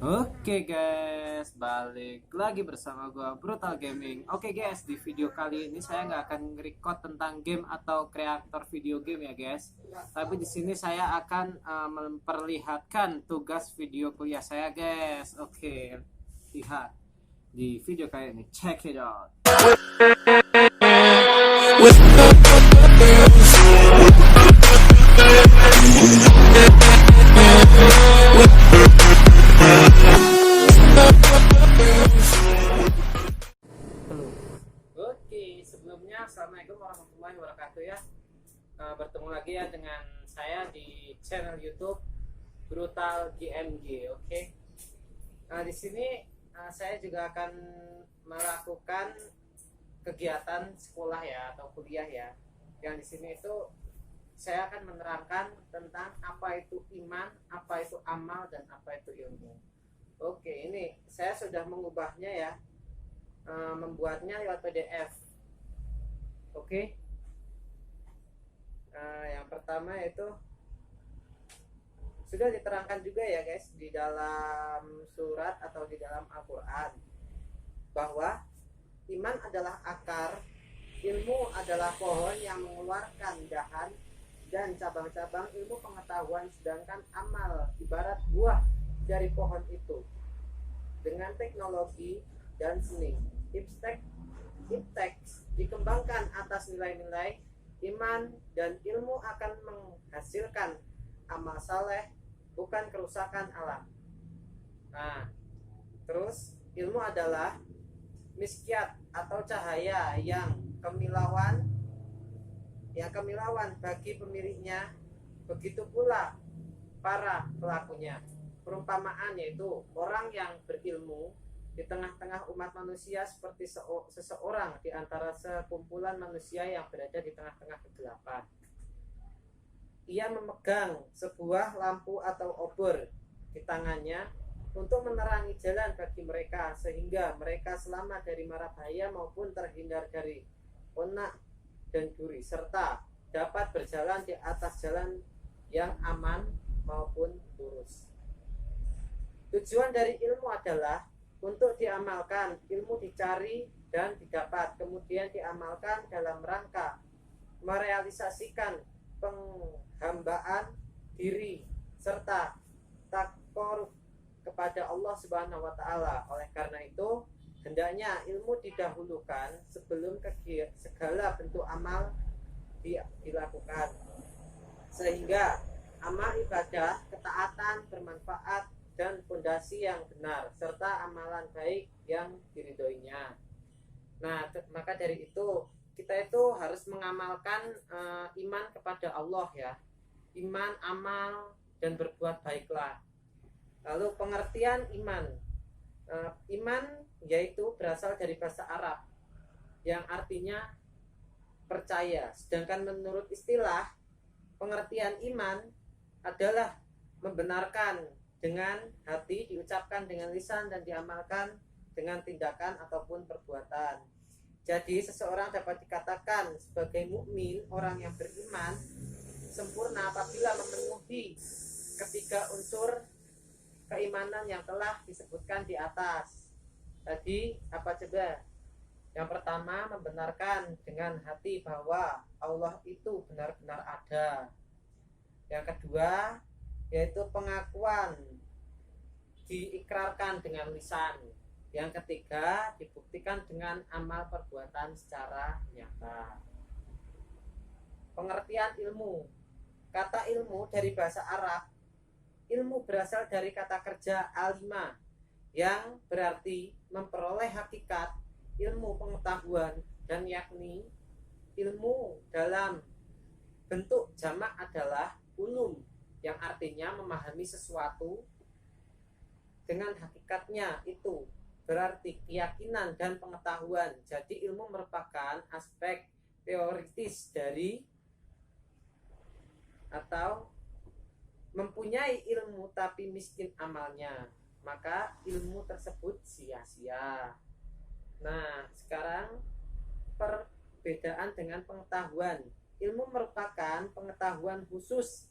Oke guys, balik lagi bersama gua Brutal Gaming. Oke guys, di video kali ini saya nggak akan nge-record tentang game atau kreator video game ya guys. Tapi di sini saya akan memperlihatkan tugas video kuliah saya guys. Oke, lihat di video kali ini. Check it out. Oke, sebelumnya Assalamualaikum warahmatullahi wabarakatuh ya. Bertemu lagi ya dengan saya di channel YouTube Brutal GMG. Oke. Di sini saya juga akan melakukan kegiatan sekolah ya atau kuliah ya. Yang di sini itu saya akan menerangkan tentang apa itu iman, apa itu amal, dan apa itu ilmu. Oke, ini saya sudah mengubahnya ya, membuatnya lewat PDF. Oke. Yang pertama itu sudah diterangkan juga ya guys di dalam surat atau di dalam Al-Quran bahwa iman adalah akar, ilmu adalah pohon yang mengeluarkan dahan dan cabang-cabang ilmu pengetahuan, sedangkan amal ibarat buah dari pohon itu. Dengan teknologi dan seni, iptek dikembangkan atas nilai-nilai iman dan ilmu akan menghasilkan amal saleh, bukan kerusakan alam. Nah, terus ilmu adalah miskiat atau cahaya yang kemilauan bagi pemiliknya, begitu pula para pelakunya. Perumpamaan yaitu orang yang berilmu di tengah-tengah umat manusia seperti seseorang di antara sekumpulan manusia yang berada di tengah-tengah kegelapan. Ia memegang sebuah lampu atau obor di tangannya untuk menerangi jalan bagi mereka, sehingga mereka selamat dari mara bahaya maupun terhindar dari onak dan duri, serta dapat berjalan di atas jalan yang aman maupun lurus. Tujuan dari ilmu adalah untuk diamalkan. Ilmu dicari dan didapat, kemudian diamalkan dalam rangka merealisasikan penghambaan diri serta takarruf kepada Allah Subhanahu wa taala. Oleh karena itu, hendaknya ilmu didahulukan sebelum segala bentuk amal dilakukan, sehingga amal ibadah, ketaatan bermanfaat dan fondasi yang benar serta amalan baik yang diridhoinya. Nah, maka dari itu kita itu harus mengamalkan iman kepada Allah ya. Iman, amal, dan berbuat baiklah. Lalu pengertian iman. Iman yaitu berasal dari bahasa Arab yang artinya percaya. Sedangkan menurut istilah, pengertian iman adalah membenarkan dengan hati, diucapkan dengan lisan, dan diamalkan dengan tindakan ataupun perbuatan. Jadi seseorang dapat dikatakan sebagai mukmin, orang yang beriman sempurna apabila memenuhi ketiga unsur keimanan yang telah disebutkan di atas. Tadi apa coba? Yang pertama, membenarkan dengan hati bahwa Allah itu benar-benar ada. Yang kedua, yaitu pengakuan, diikrarkan dengan lisan. Yang ketiga, dibuktikan dengan amal perbuatan secara nyata. Pengertian ilmu. Kata ilmu dari bahasa Arab, ilmu berasal dari kata kerja alima yang berarti memperoleh hakikat, ilmu pengetahuan, dan yakni ilmu dalam bentuk jamak adalah ulum, yang artinya memahami sesuatu dengan hakikatnya, itu berarti keyakinan dan pengetahuan. Jadi ilmu merupakan aspek teoritis dari atau mempunyai ilmu tapi miskin amalnya, maka ilmu tersebut sia-sia. Nah, sekarang perbedaan dengan pengetahuan. Ilmu merupakan pengetahuan khusus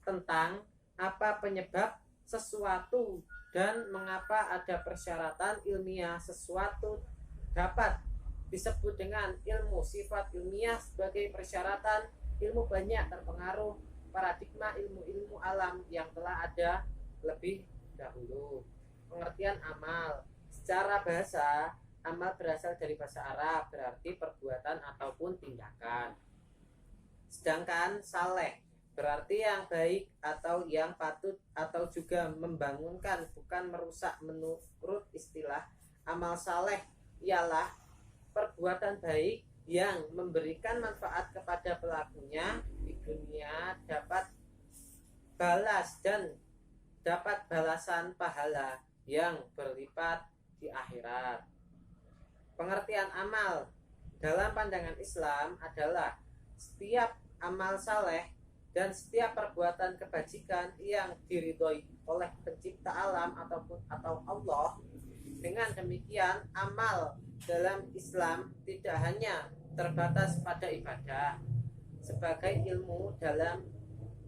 tentang apa penyebab sesuatu Dan mengapa ada persyaratan ilmiah sesuatu dapat disebut dengan ilmu sifat ilmiah sebagai persyaratan ilmu banyak terpengaruh paradigma ilmu-ilmu alam yang telah ada lebih dahulu. Pengertian amal secara bahasa, amal berasal dari bahasa Arab, berarti perbuatan ataupun tindakan. Sedangkan saleh berarti yang baik atau yang patut atau juga membangunkan, bukan merusak. Menurut istilah amal saleh ialah perbuatan baik yang memberikan manfaat kepada pelakunya di dunia, dapat balas dan dapat balasan pahala yang berlipat di akhirat. Pengertian amal dalam pandangan Islam adalah setiap amal saleh dan setiap perbuatan kebajikan yang diridhoi oleh pencipta alam atau Allah. Dengan demikian, amal dalam Islam tidak hanya terbatas pada ibadah. Sebagai ilmu dalam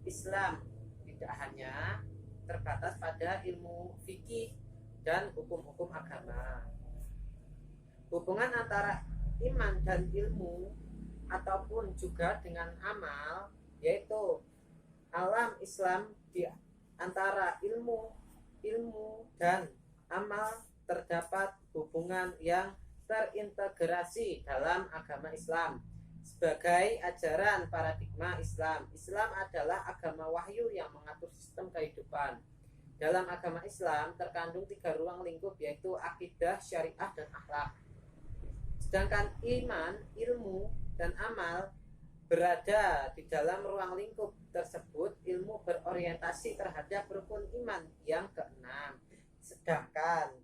Islam tidak hanya terbatas pada ilmu fikih dan hukum-hukum agama. Hubungan antara iman dan ilmu ataupun juga dengan amal, yaitu alam Islam di antara ilmu dan amal terdapat hubungan yang terintegrasi dalam agama Islam. Sebagai ajaran paradigma Islam, Islam adalah agama wahyu yang mengatur sistem kehidupan. Dalam agama Islam terkandung 3 ruang lingkup, yaitu akidah, syariah, dan akhlak. Sedangkan iman, ilmu, dan amal berada di dalam ruang lingkup tersebut. Ilmu berorientasi terhadap rukun iman yang keenam, sedangkan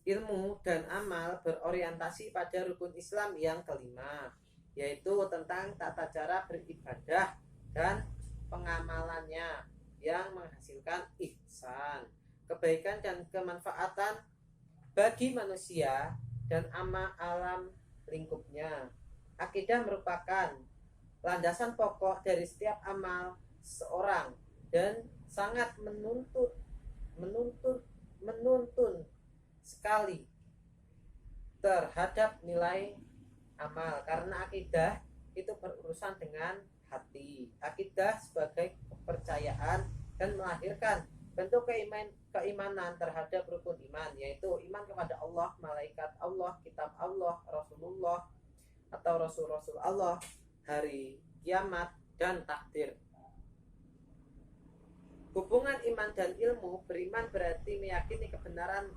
ilmu dan amal berorientasi pada rukun Islam yang kelima, yaitu tentang tata cara beribadah dan pengamalannya yang menghasilkan ihsan, kebaikan dan kemanfaatan bagi manusia dan alam lingkupnya. Akidah merupakan landasan pokok dari setiap amal seorang dan sangat menuntun sekali terhadap nilai amal, karena akidah itu berurusan dengan hati. Akidah sebagai kepercayaan dan melahirkan bentuk keimanan terhadap rukun iman, yaitu iman kepada Allah, malaikat Allah, kitab Allah, Rasulullah atau Rasul-Rasul Allah, hari kiamat, dan takdir. Hubungan iman dan ilmu, beriman berarti meyakini kebenaran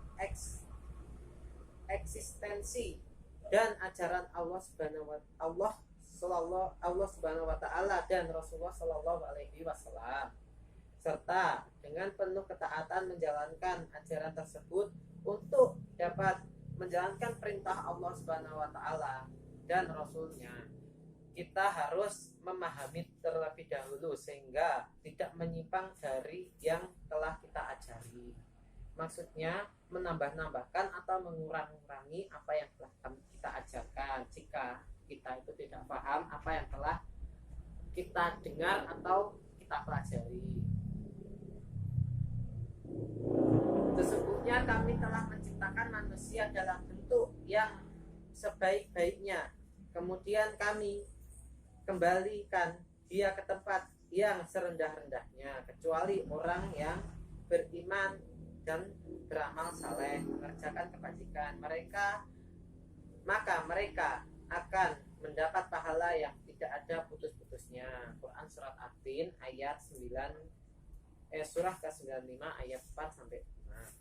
eksistensi dan ajaran Allah Subhanahu wa taala dan Rasulullah Shallallahu alaihi wasallam, serta dengan penuh ketaatan menjalankan ajaran tersebut untuk dapat menjalankan perintah Allah Subhanahu wa taala dan Rasulnya. Kita harus memahami terlebih dahulu sehingga tidak menyimpang dari yang telah kita ajari. Maksudnya menambah-nambahkan atau mengurangi apa yang telah kita ajarkan jika kita itu tidak paham apa yang telah kita dengar atau kita pelajari. Sesungguhnya kami telah menciptakan manusia dalam bentuk yang sebaik-baiknya, kemudian kami kembalikan dia ke tempat yang serendah-rendahnya, kecuali orang yang beriman dan beramal saleh, mengerjakan kebajikan. Maka mereka akan mendapat pahala yang tidak ada putus-putusnya. Quran surat At-Tin ayat 9, surah ke-95 ayat 4 sampai 5.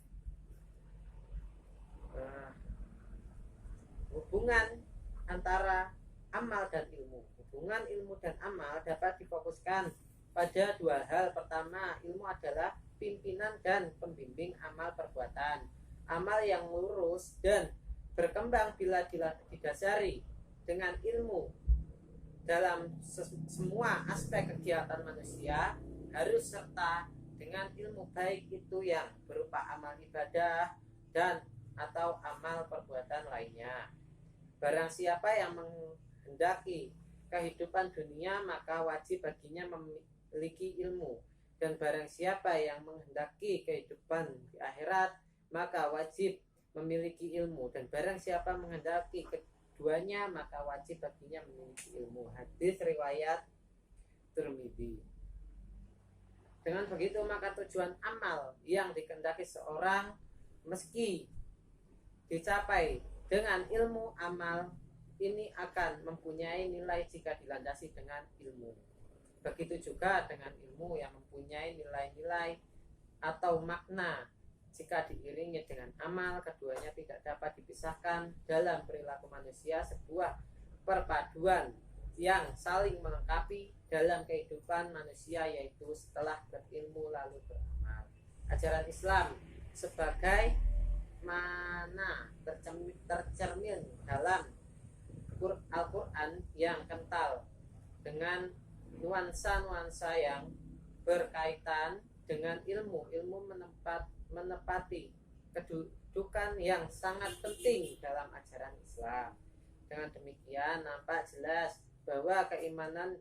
Hubungan antara amal dan ilmu. Hubungan ilmu dan amal dapat difokuskan pada 2 hal. Pertama, ilmu adalah pimpinan dan pembimbing amal perbuatan. Amal yang lurus dan berkembang bila didasari dengan ilmu dalam semua aspek kegiatan manusia harus serta dengan ilmu, baik itu yang berupa amal ibadah dan atau amal perbuatan lainnya. Barang siapa yang menghendaki kehidupan dunia, maka wajib baginya memiliki ilmu. Dan barang siapa yang menghendaki kehidupan di akhirat, maka wajib memiliki ilmu. Dan barang siapa menghendaki keduanya, maka wajib baginya memiliki ilmu. Hadis riwayat Tirmidzi. Dengan begitu maka tujuan amal yang dikehendaki seorang meski dicapai dengan ilmu, amal ini akan mempunyai nilai jika dilandasi dengan ilmu. Begitu juga dengan ilmu yang mempunyai nilai-nilai atau makna jika diiringi dengan amal, keduanya tidak dapat dipisahkan dalam perilaku manusia, sebuah perpaduan yang saling melengkapi dalam kehidupan manusia, yaitu setelah berilmu lalu beramal. Ajaran Islam sebagai mana tercermin dalam Al-Quran yang kental dengan nuansa-nuansa yang berkaitan dengan ilmu menepati kedudukan yang sangat penting dalam ajaran Islam. Dengan demikian nampak jelas bahwa keimanan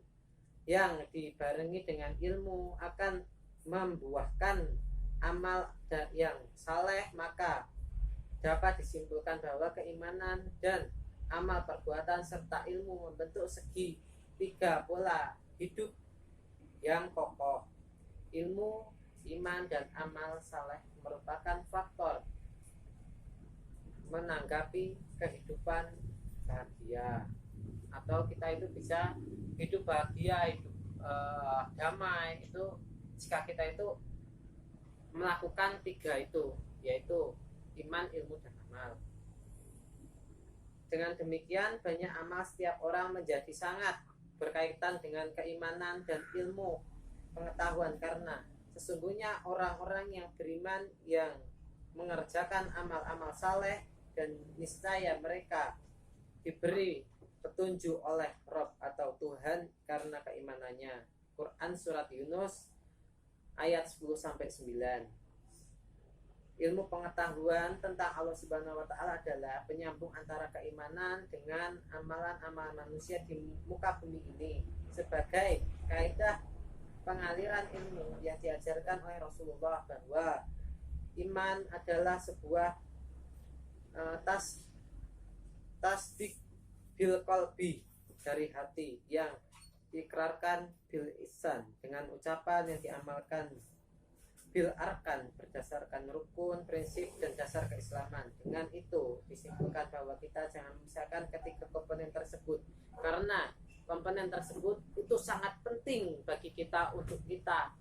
yang dibarengi dengan ilmu akan membuahkan amal yang saleh. Maka dapat disimpulkan bahwa keimanan dan amal perbuatan serta ilmu membentuk segi tiga pola hidup yang kokoh. Ilmu, iman, dan amal saleh merupakan faktor menanggapi kehidupan bahagia, atau kita itu bisa hidup bahagia, hidup damai itu jika kita itu melakukan tiga itu, yaitu iman, ilmu, dan amal. Dengan demikian banyak amal setiap orang menjadi sangat berkaitan dengan keimanan dan ilmu pengetahuan, karena sesungguhnya orang-orang yang beriman yang mengerjakan amal-amal saleh dan niscaya mereka diberi petunjuk oleh Rabb atau Tuhan karena keimanannya. Quran surat Yunus ayat 10-9. Ilmu pengetahuan tentang Allah Subhanahu wa taala adalah penyambung antara keimanan dengan amalan-amalan manusia di muka bumi ini, sebagai kaidah pengaliran ilmu yang diajarkan oleh Rasulullah bahwa iman adalah sebuah tasdik bil qalbi, dari hati, yang diikrarkan bil lisan, dengan ucapan yang diamalkan bil arkan, berdasarkan rukun, prinsip, dan dasar keislaman. Dengan itu disimpulkan bahwa kita jangan memisahkan ketiga komponen tersebut, karena komponen tersebut itu sangat penting bagi kita, untuk kita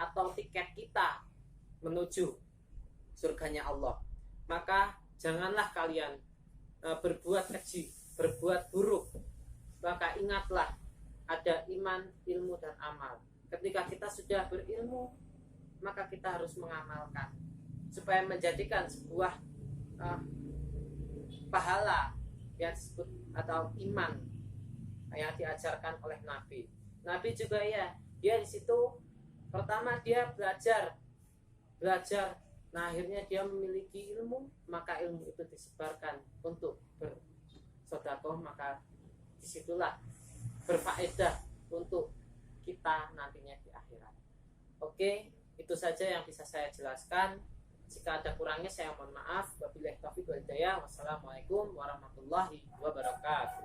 atau tiket kita menuju surganya Allah. Maka janganlah kalian berbuat keji, berbuat buruk. Maka ingatlah ada iman, ilmu, dan amal. Ketika kita sudah berilmu, maka kita harus mengamalkan supaya menjadikan sebuah pahala yang disebut atau iman yang diajarkan oleh Nabi. Nabi juga dia di situ pertama dia belajar. Nah akhirnya dia memiliki ilmu, maka ilmu itu disebarkan untuk bersedekah, maka disitulah berfaedah untuk kita nantinya di akhirat. Oke, itu saja yang bisa saya jelaskan. Jika ada kurangnya saya mohon maaf. Wabillahi taufiq wal hidayah. Wassalamualaikum warahmatullahi wabarakatuh.